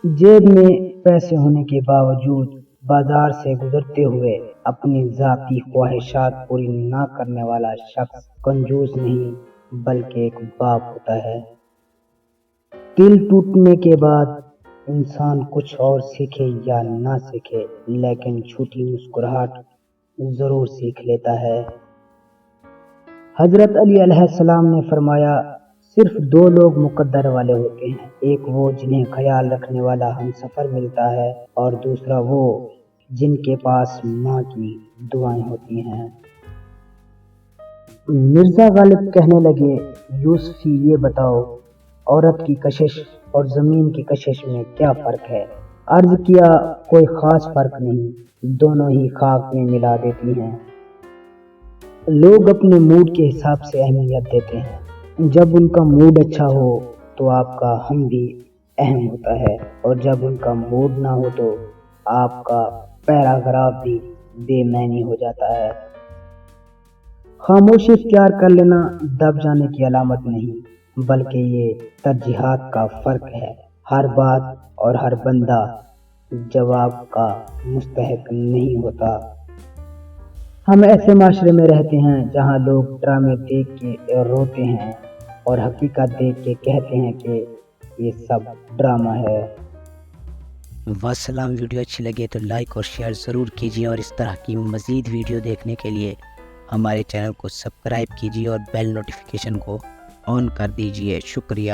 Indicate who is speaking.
Speaker 1: جیب میں پیسے ہونے کے باوجود بازار سے گزرتے ہوئے اپنی ذاتی خواہشات پوری نہ کرنے والا شخص کنجوس نہیں بلکہ ایک باپ ہوتا ہے۔ دل ٹوٹنے کے بعد انسان کچھ اور سیکھے یا نہ سیکھے لیکن چھوٹی مسکراہٹ ضرور سیکھ لیتا ہے۔ حضرت علی علیہ السلام نے فرمایا، صرف دو لوگ مقدر والے ہوتے ہیں، ایک وہ جنہیں خیال رکھنے والا ہم سفر ملتا ہے اور دوسرا وہ جن کے پاس ماں کی دعائیں ہوتی ہیں۔ مرزا غالب کہنے لگے، یوسفی یہ بتاؤ، عورت کی کشش اور زمین کی کشش میں کیا فرق ہے؟ عرض کیا، کوئی خاص فرق نہیں، دونوں ہی خاک میں ملا دیتی ہیں۔ لوگ اپنے موڈ کے حساب سے اہمیت دیتے ہیں، جب ان کا موڈ اچھا ہو تو آپ کا ہم بھی اہم ہوتا ہے اور جب ان کا موڈ نہ ہو تو آپ کا پیراگراف بھی بے معنی ہو جاتا ہے۔ خاموشی اختیار کر لینا دب جانے کی علامت نہیں بلکہ یہ ترجیحات کا فرق ہے۔ ہر بات اور ہر بندہ جواب کا مستحق نہیں ہوتا۔ ہم ایسے معاشرے میں رہتے ہیں جہاں لوگ ڈرامے دیکھ کے روتے ہیں اور حقیقت دیکھ کے کہتے ہیں کہ یہ سب ڈرامہ ہے۔
Speaker 2: والسلام، ویڈیو اچھی لگے تو لائک اور شیئر ضرور کیجیے اور اس طرح کی مزید ویڈیو دیکھنے کے لیے ہمارے چینل کو سبسکرائب کیجیے اور بیل نوٹیفیکیشن کو آن کر دیجیے۔ شکریہ۔